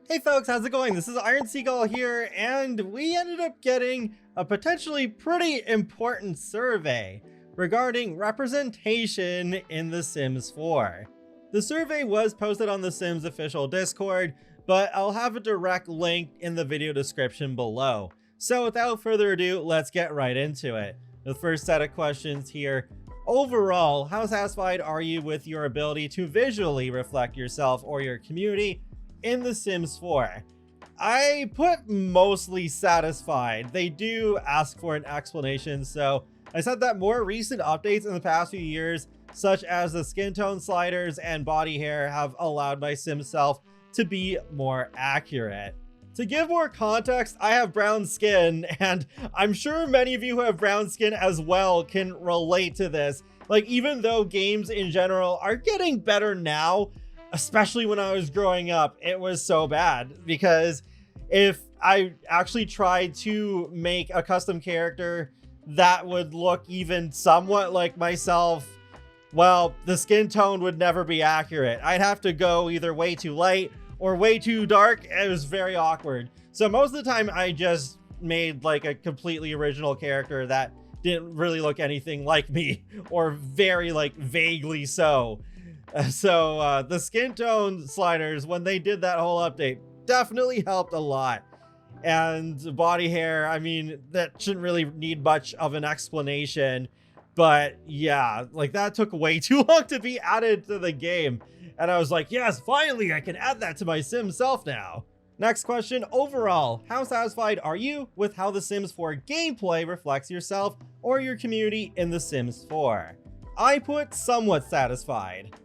Hey folks, how's it going? This is Iron Seagull here, and we ended up getting a potentially pretty important survey regarding representation in The Sims 4. The survey was posted on The Sims official Discord, but I'll have a direct link in the video description below. So without further ado, let's get right into it. The first set of questions here. Overall, how satisfied are you with your ability to visually reflect yourself or your community in The Sims 4? I put mostly satisfied. They do ask for an explanation, so I said that more recent updates in the past few years, such as the skin tone sliders and body hair, have allowed my Sim self to be more accurate. To give more context, I have brown skin, and I'm sure many of you who have brown skin as well can relate to this. Like, even though games in general are getting better now, especially when I was growing up, it was so bad, because if I actually tried to make a custom character that would look even somewhat like myself, well, the skin tone would never be accurate. I'd have to go either way too light or way too dark. It was very awkward. So most of the time I just made like a completely original character that didn't really look anything like me, or very like vaguely so. So the skin tone sliders, when they did that whole update, definitely helped a lot. And body hair, I mean, that shouldn't really need much of an explanation, but yeah, like that took way too long to be added to the game. And I was like, yes, finally, I can add that to my Sim self now. Next question, overall, how satisfied are you with how The Sims 4 gameplay reflects yourself or your community in The Sims 4? I put somewhat satisfied.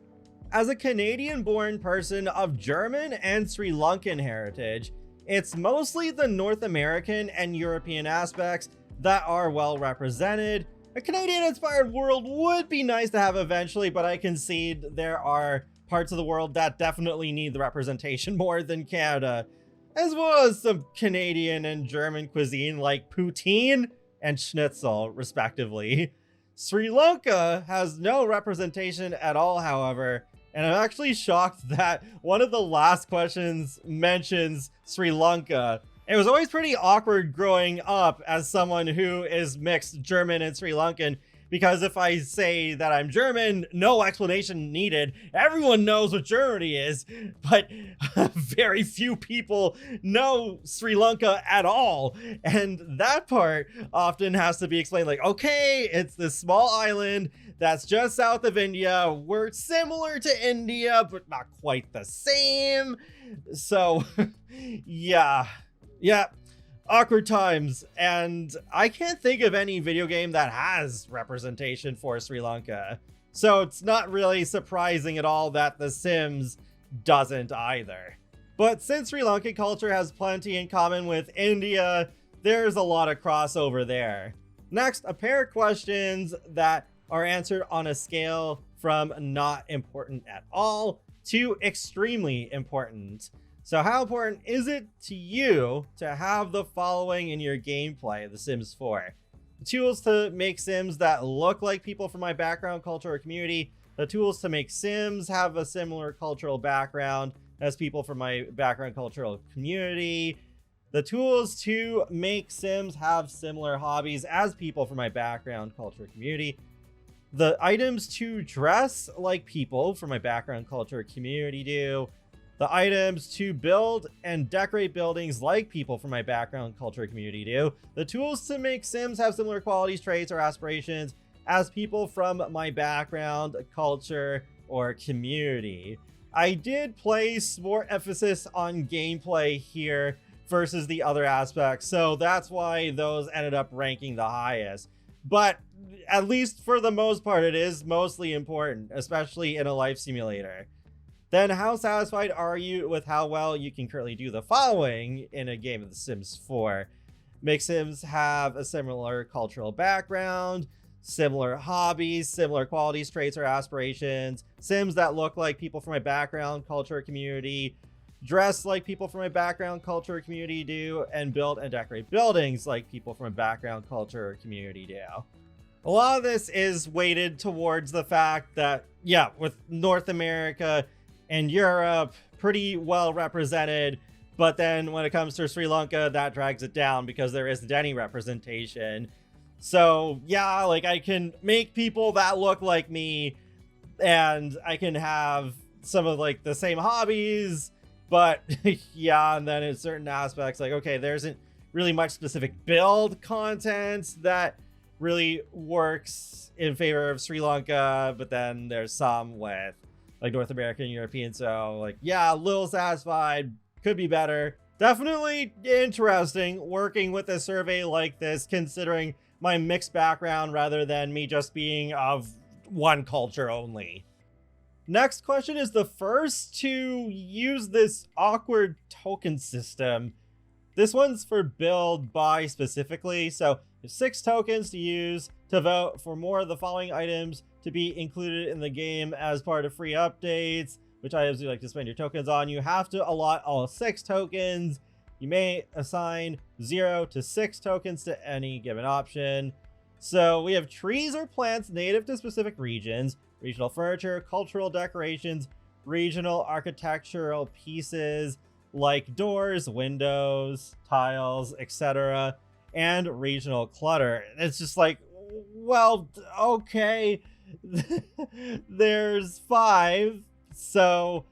As a Canadian-born person of German and Sri Lankan heritage, it's mostly the North American and European aspects that are well represented. A Canadian-inspired world would be nice to have eventually, but I concede there are parts of the world that definitely need the representation more than Canada, as well as some Canadian and German cuisine like poutine and schnitzel, respectively. Sri Lanka has no representation at all, however, and I'm actually shocked that one of the last questions mentions Sri Lanka. It was always pretty awkward growing up as someone who is mixed German and Sri Lankan, because if I say that I'm German, no explanation needed. Everyone knows what Germany is, but very few people know Sri Lanka at all. And that part often has to be explained like, okay, it's this small island that's just south of India. We're similar to India, but not quite the same. So yeah. Awkward times, and I can't think of any video game that has representation for Sri Lanka. So it's not really surprising at all that The Sims doesn't either. But since Sri Lankan culture has plenty in common with India, there's a lot of crossover there. Next, a pair of questions that are answered on a scale from not important at all to extremely important. So how important is it to you to have the following in your gameplay, The Sims 4? The tools to make Sims that look like people from my background, culture, or community. The tools to make Sims have a similar cultural background as people from my background, cultural community. The tools to make Sims have similar hobbies as people from my background, culture, community. The items to dress like people from my background, culture, community do. The items to build and decorate buildings like people from my background, culture, community do. The tools to make Sims have similar qualities, traits, or aspirations as people from my background, culture, or community. I did place more emphasis on gameplay here versus the other aspects, so that's why those ended up ranking the highest. But at least for the most part, it is mostly important, especially in a life simulator. Then how satisfied are you with how well you can currently do the following in a game of The Sims 4? Make Sims have a similar cultural background, similar hobbies, similar qualities, traits, or aspirations. Sims that look like people from my background, culture, community. Dress like people from my background, culture, community do. And build and decorate buildings like people from my background, culture, or community do. A lot of this is weighted towards the fact that, yeah, with North America and Europe pretty well represented. But then when it comes to Sri Lanka, that drags it down because there isn't any representation. So yeah, like I can make people that look like me, and I can have some of like the same hobbies, but yeah, and then in certain aspects, like, okay, there isn't really much specific build content that really works in favor of Sri Lanka, but then there's some with like North American, European. So like, yeah, a little satisfied, could be better. Definitely interesting working with a survey like this, considering my mixed background rather than me just being of one culture only. Next question is the first to use this awkward token system. This one's for build by specifically. So there's 6 tokens to use to vote for more of the following items to be included in the game as part of free updates. Which items you like to spend your tokens on? You have to allot all 6 tokens. You may assign 0 to 6 tokens to any given option. So we have trees or plants native to specific regions, regional furniture, cultural decorations, regional architectural pieces like doors, windows, tiles, etc., and regional clutter. It's just like, well, okay, there's 5. So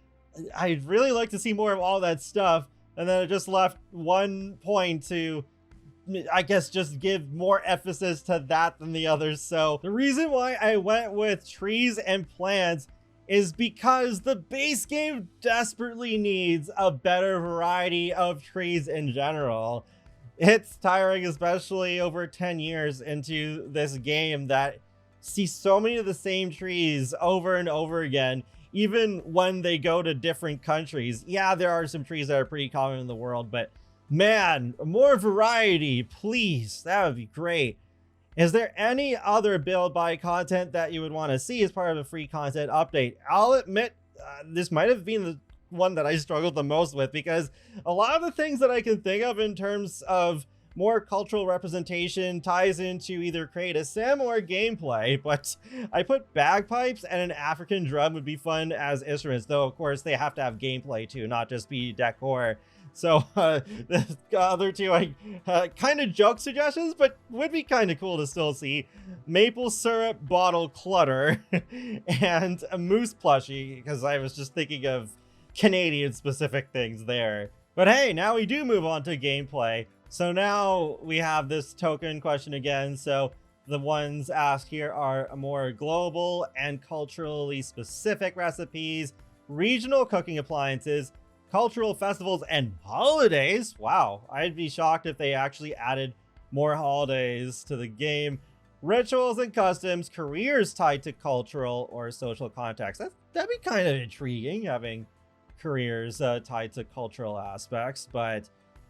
I'd really like to see more of all that stuff. And then it just left 1 point to, I guess, just give more emphasis to that than the others. So the reason why I went with trees and plants is because the base game desperately needs a better variety of trees in general. It's tiring, especially over 10 years into this game, that see so many of the same trees over and over again, even when they go to different countries. Yeah, there are some trees that are pretty common in the world, but man, more variety, please. That would be great. Is there any other build by content that you would want to see as part of a free content update? I'll admit, this might have been the one that I struggled the most with, because a lot of the things that I can think of in terms of more cultural representation ties into either create a sim or gameplay, but I put bagpipes and an African drum would be fun as instruments, though of course they have to have gameplay too, not just be decor. So the other two, I kind of joke suggestions, but would be kind of cool to still see: maple syrup bottle clutter and a moose plushie, because I was just thinking of Canadian specific things there. But hey, now we do move on to gameplay. So now we have this token question again. So the ones asked here are more global and culturally specific recipes, regional cooking appliances, cultural festivals, and holidays. Wow, I'd be shocked if they actually added more holidays to the game. Rituals and customs, careers tied to cultural or social context. That'd be kind of intriguing, having careers tied to cultural aspects. But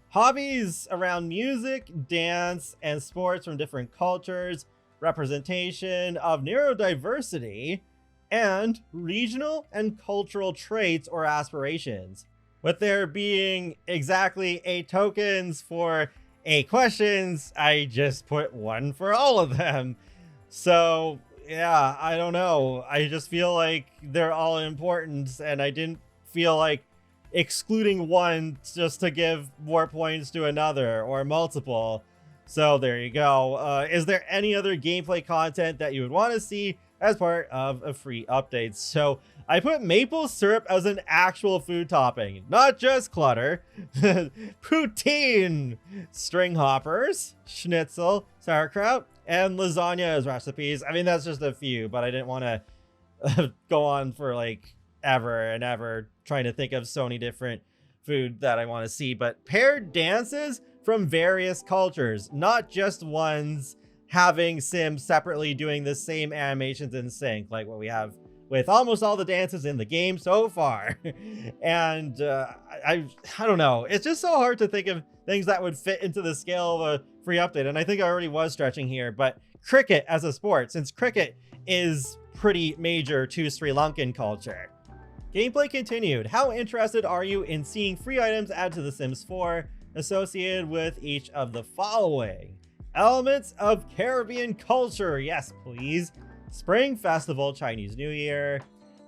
hobbies around music, dance, and sports from different cultures, representation of neurodiversity, and regional and cultural traits or aspirations. With there being exactly 8 tokens for 8 questions, I just put 1 for all of them. So yeah, I don't know. I just feel like they're all important, and I didn't feel like excluding one just to give more points to another or multiple. So there you go. Is there any other gameplay content that you would want to see as part of a free update? So I put maple syrup as an actual food topping, not just clutter. Poutine, string hoppers, schnitzel, sauerkraut, and lasagna as recipes. I mean, that's just a few, but I didn't want to go on for like ever and ever trying to think of so many different food that I want to see. But paired dances from various cultures, not just ones having Sims separately doing the same animations in sync, like what we have with almost all the dances in the game so far. And I don't know, it's just so hard to think of things that would fit into the scale of a free update, and I think I already was stretching here. But cricket as a sport, since cricket is pretty major to Sri Lankan culture. Gameplay continued. How interested are you in seeing free items added to The Sims 4 associated with each of the following? Elements of Caribbean culture, yes please. Spring Festival, Chinese New Year,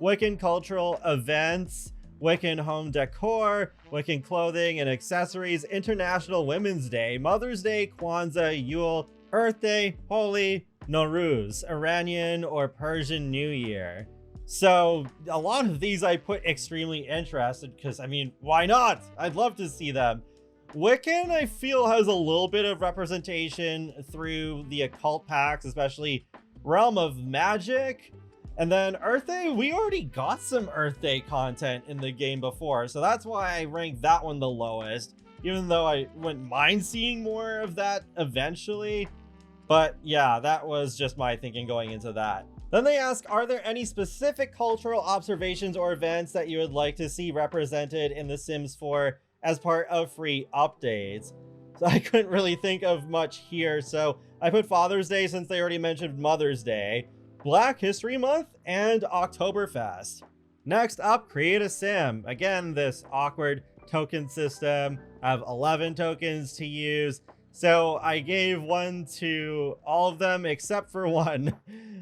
Wiccan cultural events, Wiccan home decor, Wiccan clothing and accessories, International Women's Day, Mother's Day, Kwanzaa, Yule, Earth Day, Holi, Nowruz, Iranian or Persian New Year. So a lot of these I put extremely interested because, I mean, why not? I'd love to see them. Wiccan, I feel, has a little bit of representation through the occult packs, especially Realm of Magic. And then Earth Day, we already got some Earth Day content in the game before, so that's why I ranked that one the lowest, even though I wouldn't mind seeing more of that eventually. But yeah, that was just my thinking going into that. Then they ask, are there any specific cultural observations or events that you would like to see represented in The Sims 4 as part of free updates? So I couldn't really think of much here, so I put Father's Day since they already mentioned Mother's Day, Black History Month, and Oktoberfest. Next up, create a sim. Again, this awkward token system. I have 11 tokens to use, so I gave one to all of them except for one.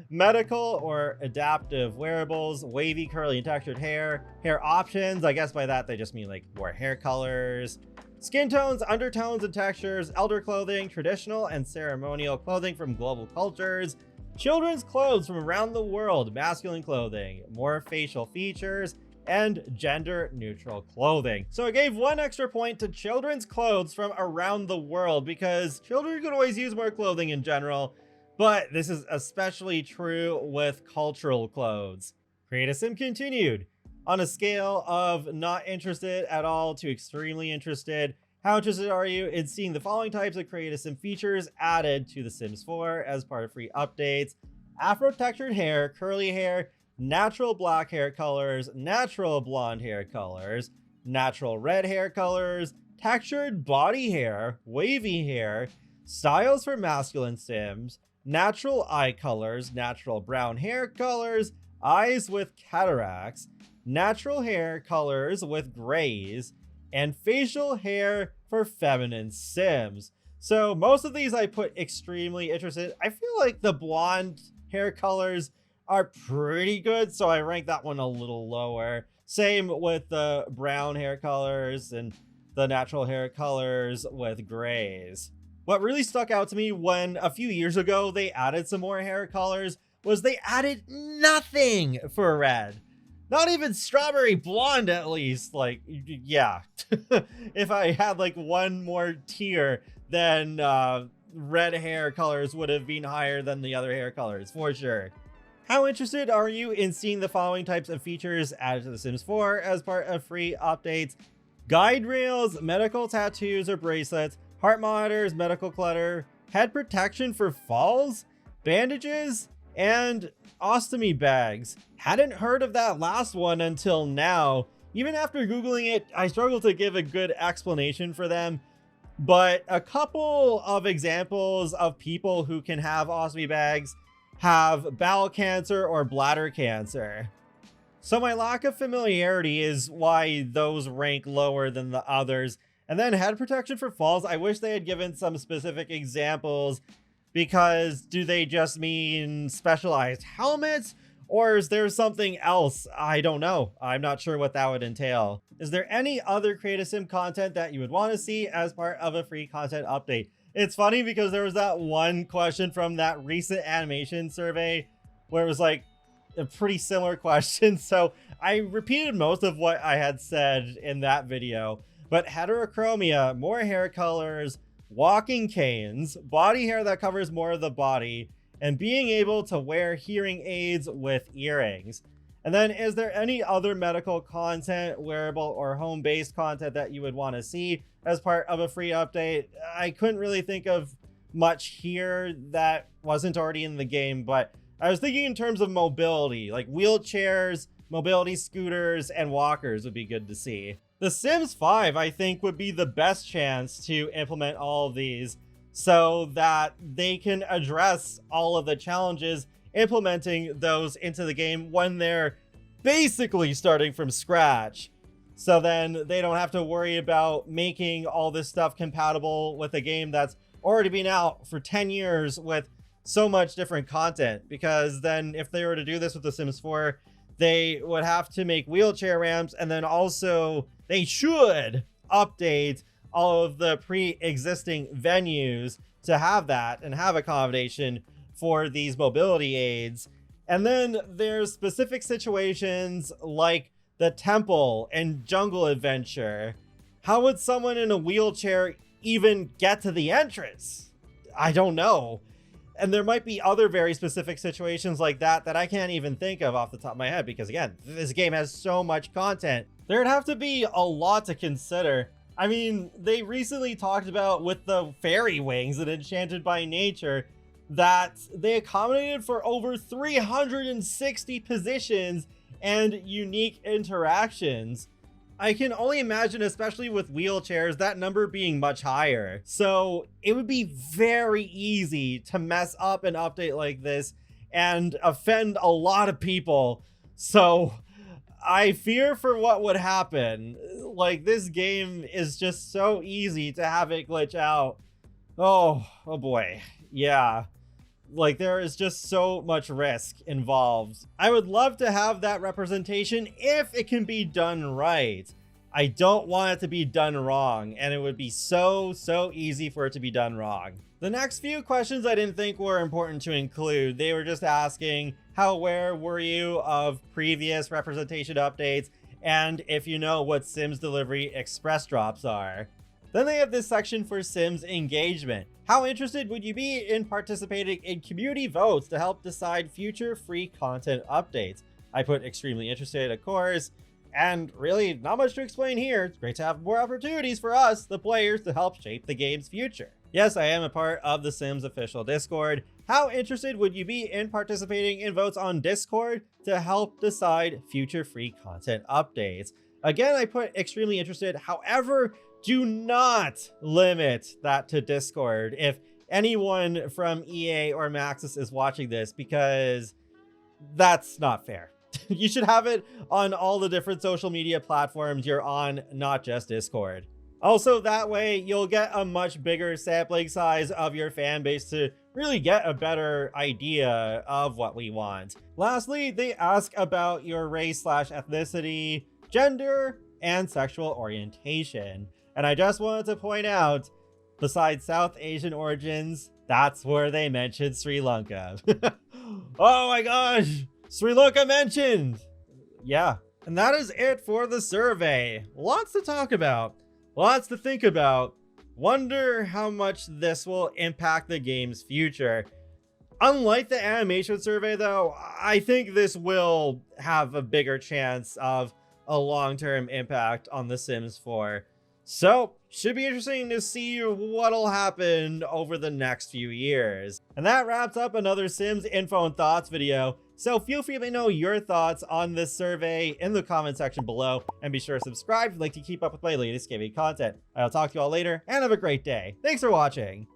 Medical or adaptive wearables, wavy, curly, and textured hair. Hair options, I guess by that they just mean like more hair colors. Skin tones, undertones, and textures. Elder clothing, traditional and ceremonial clothing from global cultures. Children's clothes from around the world, masculine clothing, more facial features, and gender-neutral clothing. So I gave one extra point to children's clothes from around the world because children could always use more clothing in general, but this is especially true with cultural clothes. Create a sim continued. On a scale of not interested at all to extremely interested, how interested are you in seeing the following types of Create a Sim features added to The Sims 4 as part of free updates? Afro textured hair, curly hair, natural black hair colors, natural blonde hair colors, natural red hair colors, textured body hair, wavy hair, styles for masculine Sims, natural eye colors, natural brown hair colors, eyes with cataracts, natural hair colors with grays, and facial hair for feminine Sims. So most of these I put extremely interested. I feel like the blonde hair colors are pretty good, so I ranked that one a little lower. Same with the brown hair colors and the natural hair colors with grays. What really stuck out to me when a few years ago they added some more hair colors was they added nothing for red. Not even strawberry blonde, at least. Like, yeah. If I had like one more tier, then red hair colors would have been higher than the other hair colors, for sure. How interested are you in seeing the following types of features added to The Sims 4 as part of free updates? Guide rails, medical tattoos or bracelets, heart monitors, medical clutter, head protection for falls, bandages, and ostomy bags. Hadn't heard of that last one until now. Even after Googling it, I struggled to give a good explanation for them. But a couple of examples of people who can have ostomy bags have bowel cancer or bladder cancer. So my lack of familiarity is why those rank lower than the others. And then head protection for falls, I wish they had given some specific examples, because do they just mean specialized helmets, or is there something else? I don't know. I'm not sure what that would entail. Is there any other Create a Sim content that you would want to see as part of a free content update? It's funny because there was that one question from that recent animation survey where it was like a pretty similar question. So I repeated most of what I had said in that video, but heterochromia, more hair colors, walking canes, body hair that covers more of the body, and being able to wear hearing aids with earrings. And then is there any other medical content, wearable or home-based content that you would want to see as part of a free update? I couldn't really think of much here that wasn't already in the game, but I was thinking in terms of mobility, like wheelchairs, mobility scooters, and walkers would be good to see. The Sims 5, I think, would be the best chance to implement all of these so that they can address all of the challenges implementing those into the game when they're basically starting from scratch. So then they don't have to worry about making all this stuff compatible with a game that's already been out for 10 years with so much different content. Because then if they were to do this with The Sims 4, they would have to make wheelchair ramps, and then also they should update all of the pre-existing venues to have that and have accommodation for these mobility aids. And then there's specific situations like the temple and jungle adventure. How would someone in a wheelchair even get to the entrance? I don't know. And there might be other very specific situations like that that I can't even think of off the top of my head, because again, this game has so much content. There'd have to be a lot to consider. I mean, they recently talked about with the fairy wings in Enchanted by Nature that they accommodated for over 360 positions and unique interactions. I can only imagine, especially with wheelchairs, that number being much higher. So it would be very easy to mess up an update like this and offend a lot of people. So I fear for what would happen. Like, this game is just so easy to have it glitch out. Oh boy. Yeah. Like, there is just so much risk involved. I would love to have that representation if it can be done right. I don't want it to be done wrong, and it would be so easy for it to be done wrong. The next few questions I didn't think were important to include. They were just asking, how aware were you of previous representation updates, and if you know what Sims Delivery Express drops are. Then they have this section for Sims engagement. How interested would you be in participating in community votes to help decide future free content updates? I put extremely interested, of course, and really not much to explain here. It's great to have more opportunities for us, the players, to help shape the game's future. Yes, I am a part of the Sims official Discord. How interested would you be in participating in votes on Discord to help decide future free content updates? Again, I put extremely interested. However, do not limit that to Discord if anyone from EA or Maxis is watching this, because that's not fair. You should have it on all the different social media platforms you're on, not just Discord. Also, that way you'll get a much bigger sampling size of your fan base to really get a better idea of what we want. Lastly, they ask about your race/ethnicity, gender, and sexual orientation. And I just wanted to point out, besides South Asian origins, that's where they mentioned Sri Lanka. Oh my gosh, Sri Lanka mentioned! Yeah, and that is it for the survey. Lots to talk about, lots to think about. Wonder how much this will impact the game's future. Unlike the animation survey though, I think this will have a bigger chance of a long-term impact on The Sims 4. So, should be interesting to see what'll happen over the next few years. And that wraps up another Sims info and thoughts video. So feel free to let me know your thoughts on this survey in the comment section below, and be sure to subscribe if you'd like to keep up with my latest gaming content. I'll talk to you all later, and have a great day. Thanks for watching.